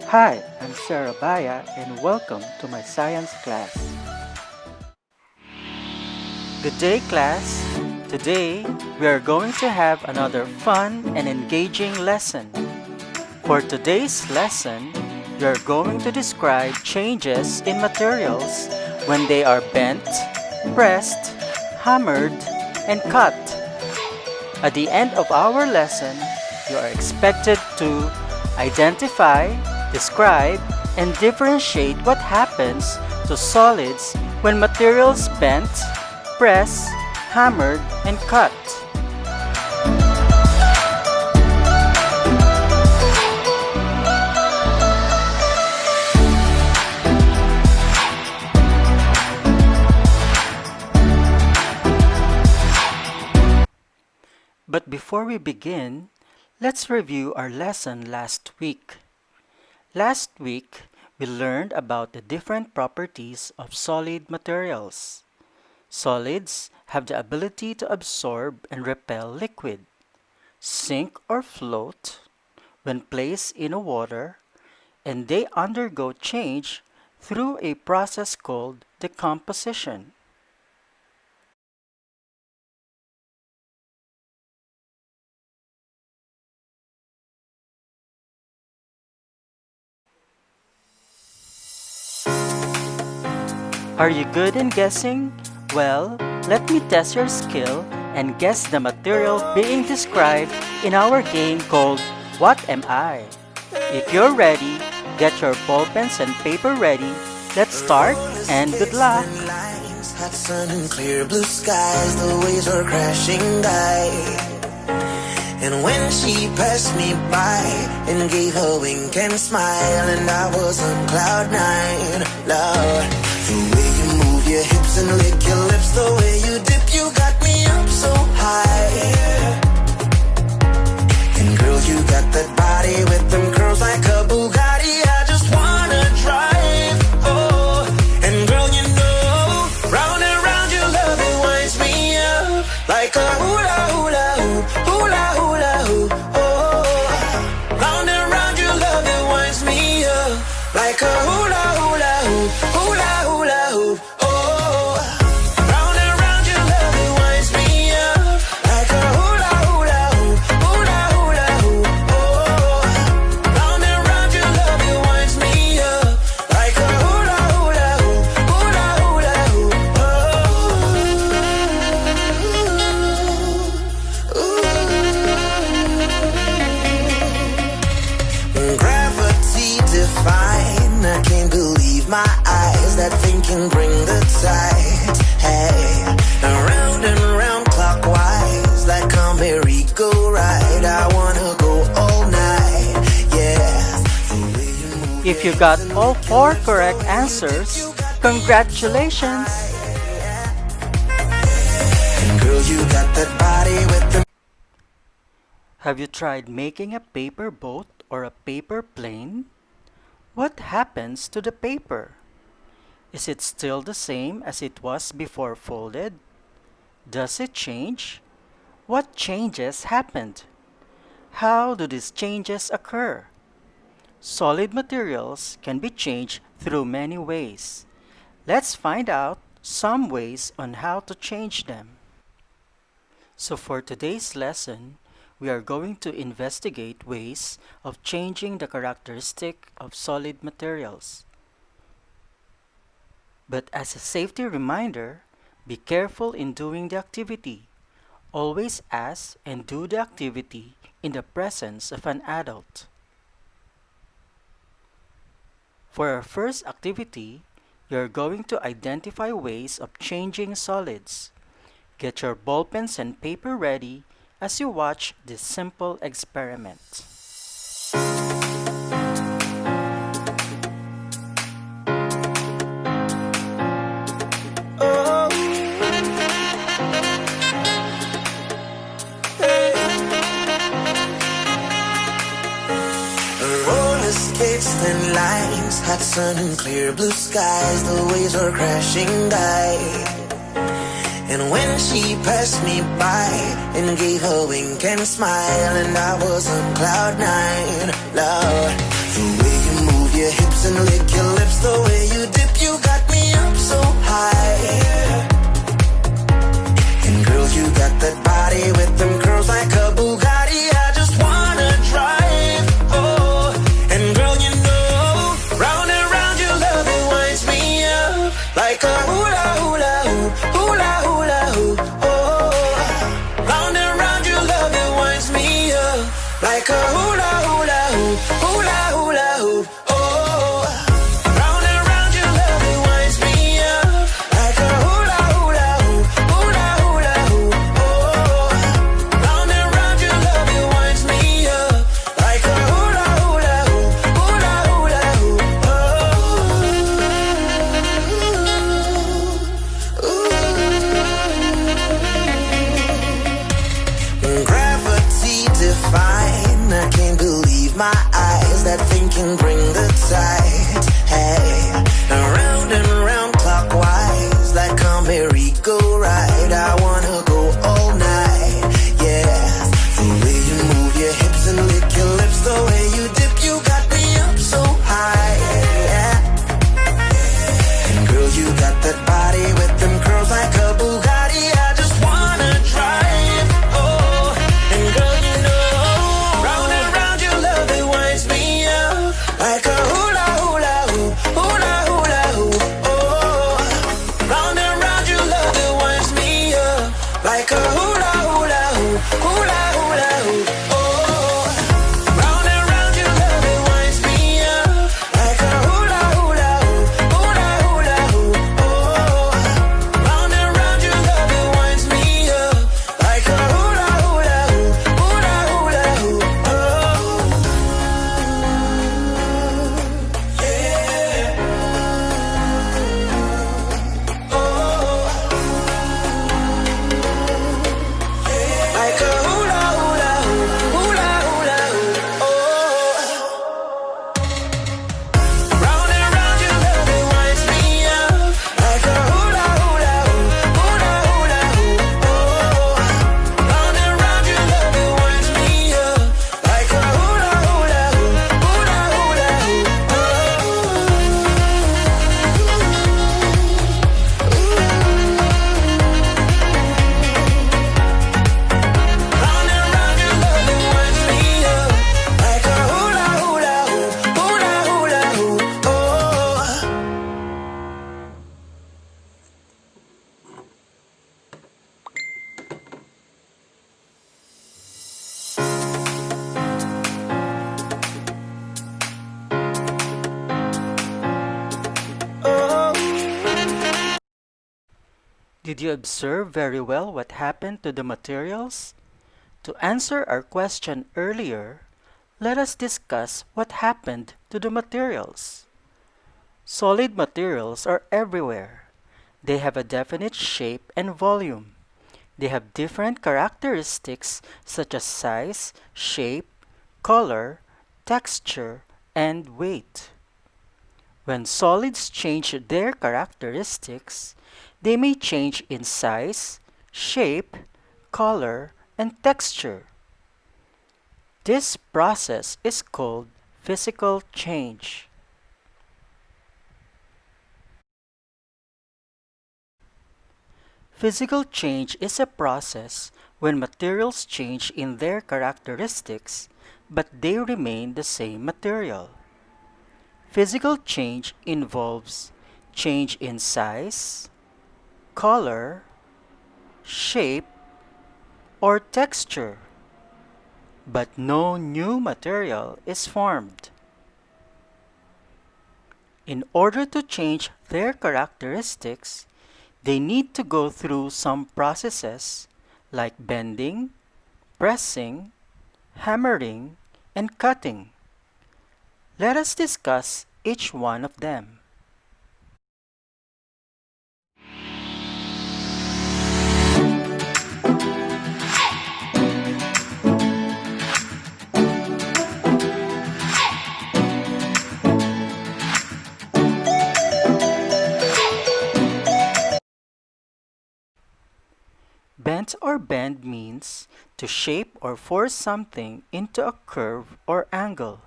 Hi, I'm Sarah Baya and welcome to my science class. Good day class! Today, we are going to have another fun and engaging lesson. For today's lesson, we are going to describe changes in materials when they are bent, pressed, hammered, and cut. At the end of our lesson, you are expected to identify, describe, and differentiate what happens to solids when materials bent, pressed, hammered, and cut. But before we begin, let's review our lesson last week. Last week, we learned about the different properties of solid materials. Solids have the ability to absorb and repel liquid, sink or float when placed in a water, and they undergo change through a process called decomposition. Are you good in guessing? Well, let me test your skill and guess the material being described in our game called What Am I? If you're ready, get your ball pens and paper ready. Let's start and good luck! Hot sun and clear blue skies, the waves were crashing by. And when she passed me by and gave a wink and smile, and I was on cloud nine, Lord. The way you move your hips and lick your lips, the way you dip, you got me up so high. And girl, you got that body with them curls like a Bugatti. I just wanna drive, oh. And girl, you know, round and round your love, it winds me up like a hula hula hoop, hula hula hoop, oh. Round and round your love, it winds me up like a hula hula hoop, hula hula hoop, oh. Round and round your love, it winds me up like a hula hula hoop, hula hula hoop, oh. Round and round your love, it winds me up like a hula hula hoop, hula hula hoop, oh. Gravity define, I can't believe my eyes. That thing can bring the tide. Hey, around and round clockwise, like a merry-go-ride. I wanna go all night, yeah. The way you move If you got all 4 correct answers, congratulations! and girl, you got that body with the Have you tried making a paper boat or a paper plane? What happens to the paper? Is it still the same as it was before folded? Does it change? What changes happened? How do these changes occur? Solid materials can be changed through many ways. Let's find out some ways on how to change them. So for today's lesson, we are going to investigate ways of changing the characteristic of solid materials. But as a safety reminder, be careful in doing the activity. Always ask and do the activity in the presence of an adult. For our first activity, you're going to identify ways of changing solids. Get your ball pens and paper ready as you watch this simple experiment. oh. Roller skates, thin lines, hot sun and clear blue skies, the waves were crashing by. And when she passed me by and gave a wink and smile, and I was on cloud nine, Lord. The way you move and lick your lips. The way you dip, you got me up so high. And girl, you got that body with them curls like a Bugatti. I just wanna drive. Oh, and girl, you know, round and round your love, it winds me up like a hula hula hoop, hula hula hoop. Oh, round and round your love, it winds me up like a hula hula hoop, hula hula hoop. Oh, round and round your love, it winds me up like a hula hula hoop, hula hula hoop. Oh, round and round your love, it winds me up like a hula hula hoop, hula hula hoop. Oh, gravity define. I can't believe my eyes. That thing can bring the tide. Hey, around and round clockwise, like a merry-go-ride. I wanna go all night. Yeah, the way you move your hips and lick your lips, the way you dip, you got me up so high. Yeah. And girl, you got that body with them curls like a Bugatti. I just wanna drive. Oh, and girl, you know, round and round your love, it winds me up like a hula hula hoop, hula hula hoop. Oh, round and round your love, it winds me up like a hula hula hoop, hula hula hoop. Oh, round and round your love, it winds me up like a hula hula hoop, hula hula hoop. Oh, round and round your love, it winds me up like a hula hula hoop, hula hula hoop. Oh, yeah. Like a hula hula hoop, hula hula hoop. Oh, round and round your love, it winds me up like a hula hula hoop, hula hula hoop. Oh, round and round your love, it winds me up like a hula hula hoop, hula hula hoop. Round and round your love, it winds me up like a hula hula hoop, hula hula hoop. Oh. Did you observe very well what happened to the materials? To answer our question earlier, let us discuss what happened to the materials. Solid materials are everywhere. They have a definite shape and volume. They have different characteristics such as size, shape, color, texture, and weight. When solids change their characteristics, they may change in size, shape, color, and texture. This process is called physical change. Physical change is a process when materials change in their characteristics, but they remain the same material. Physical change involves change in size, color, shape, or texture, but no new material is formed. In order to change their characteristics, they need to go through some processes like bending, pressing, hammering, and cutting. Let us discuss each one of them. Bent or bend means to shape or force something into a curve or angle.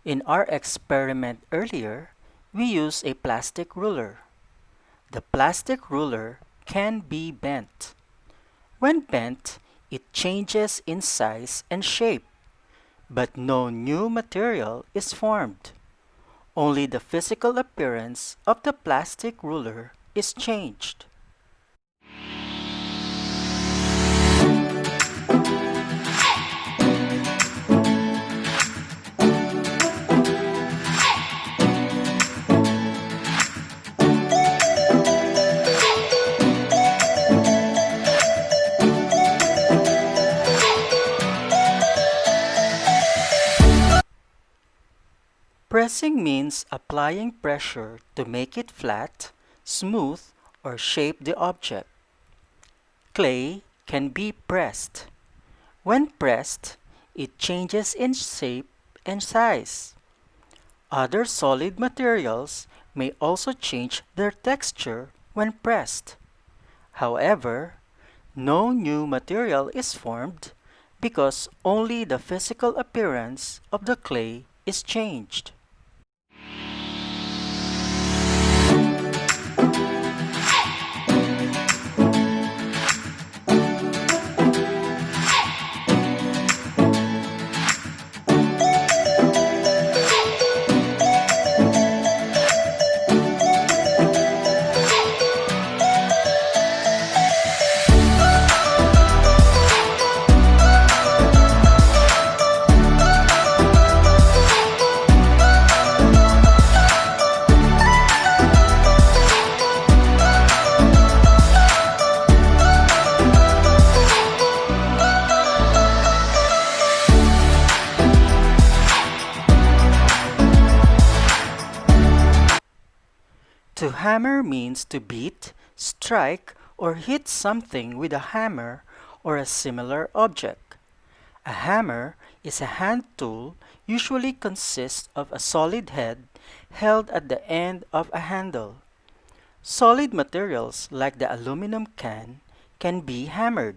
In our experiment earlier, we used a plastic ruler. The plastic ruler can be bent. When bent, it changes in size and shape, but no new material is formed. Only the physical appearance of the plastic ruler is changed. Pressing means applying pressure to make it flat, smooth, or shape the object. Clay can be pressed. When pressed, it changes in shape and size. Other solid materials may also change their texture when pressed. However, no new material is formed because only the physical appearance of the clay is changed. To hammer means to beat, strike, or hit something with a hammer or a similar object. A hammer is a hand tool usually consists of a solid head held at the end of a handle. Solid materials like the aluminum can be hammered.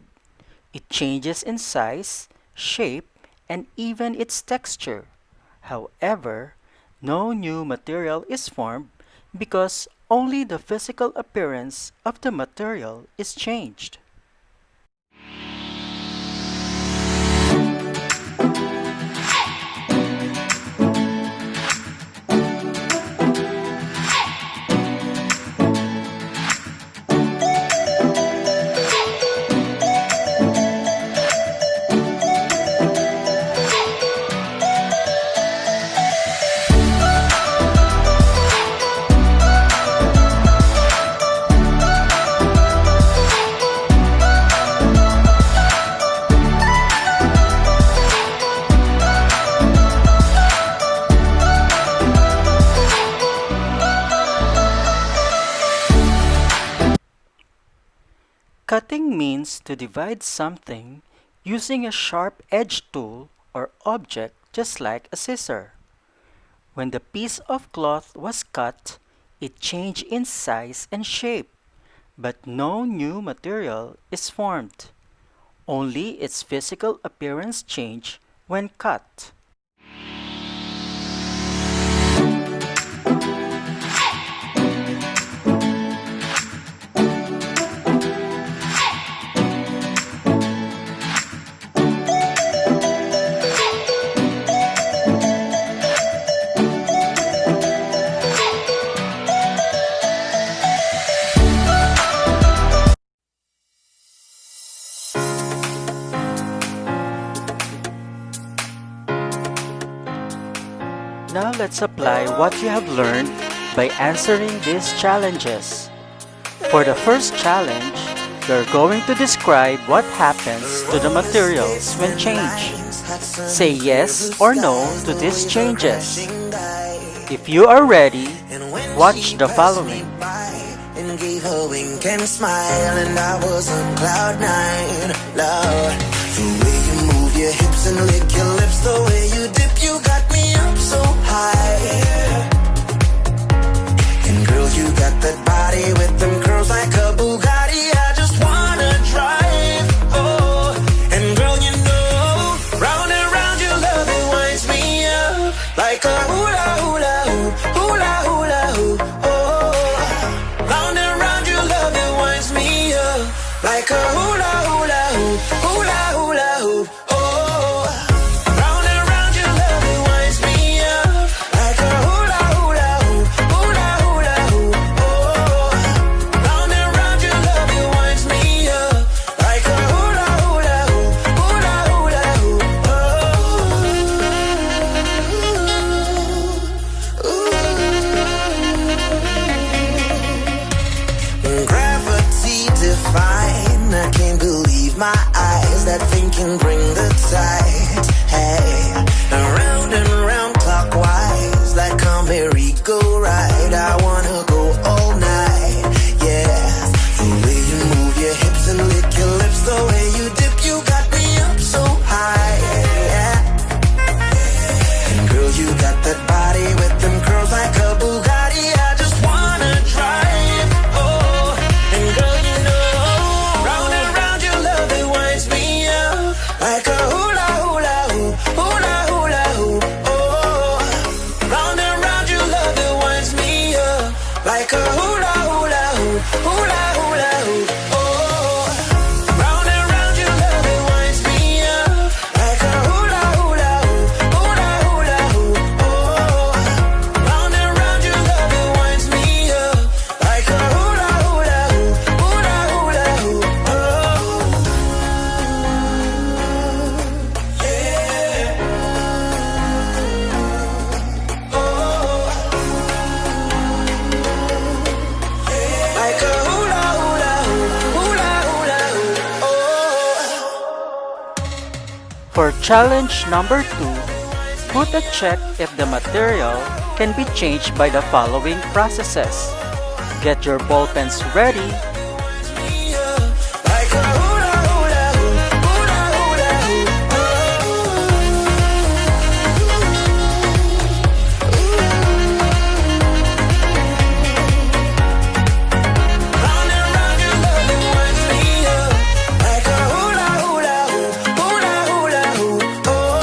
It changes in size, shape, and even its texture. However, no new material is formed because only the physical appearance of the material is changed. Cutting means to divide something using a sharp-edged tool or object just like a scissor. When the piece of cloth was cut, it changed in size and shape, but no new material is formed. Only its physical appearance changed when cut. Now let's apply what you have learned by answering these challenges. For the first challenge, you're going to describe what happens to the materials when changed. Say yes or no to these changes. If you are ready, watch the following. And gave a wink and smile, and I was on cloud nine. Love, the way you move your hips and lick your lips, the way you dip, you got me up so high. And girl, you got that body with them curls like a Bugatti. I just wanna drive. Oh, and girl, you know, round and round your love, it winds me up like a Challenge number 2. Put a check if the material can be changed by the following processes. Get your ball pens ready. Like a hula hula hoop, hula hula hoop. Round and round your love it winds me up. Like a hula hula hoop, hula hula hoop. Oh.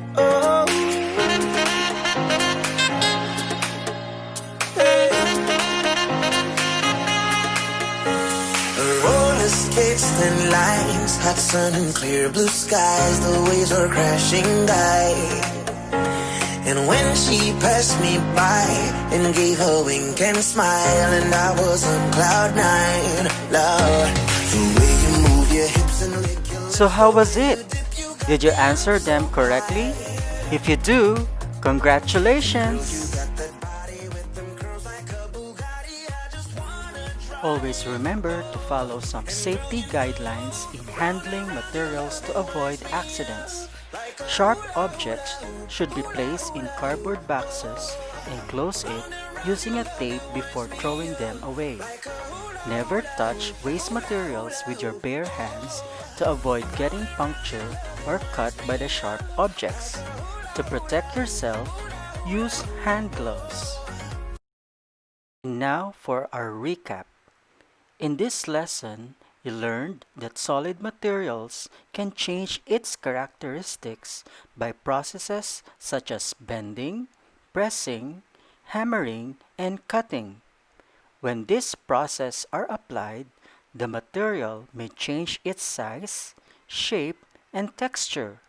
Oh, hey. Roller skates, thin lines, hot sun and clear blue skies. The waves were crashing by. And when she passed me by and gave a wink and smile, and I was on cloud nine, Lord, the way you move your hips and lick your lips. So how was it? Did you answer them correctly? If you do, congratulations! Got that body with them curls like a Bugatti. I just wanna try. Always remember to follow some safety guidelines in handling materials to avoid accidents. Sharp objects should be placed in cardboard boxes and close it using a tape before throwing them away. Never touch waste materials with your bare hands to avoid getting punctured or cut by the sharp objects. To protect yourself, use hand gloves. Now for our recap. In this lesson, you learned that solid materials can change its characteristics by processes such as bending, pressing, hammering, and cutting. When these processes are applied, the material may change its size, shape, and texture.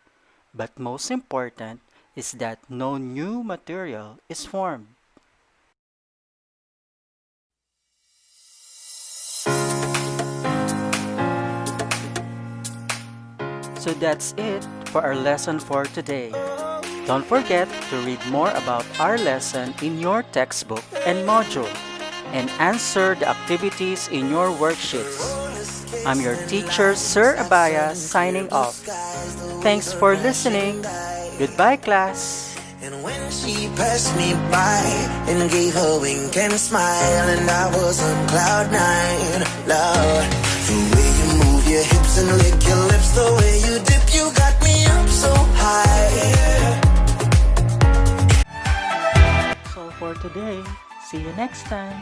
But most important is that no new material is formed. So that's it for our lesson for today. Don't forget to read more about our lesson in your textbook and module and answer the activities in your worksheets. I'm your teacher, Sir Abaya, signing off. Thanks for listening. Goodbye, class. And when she passed me by and gave a wink and smile, and I was on cloud nine, Lord, the way you move your hips and lick your lips, the way you dip, you got me up so high. So for today, see you next time.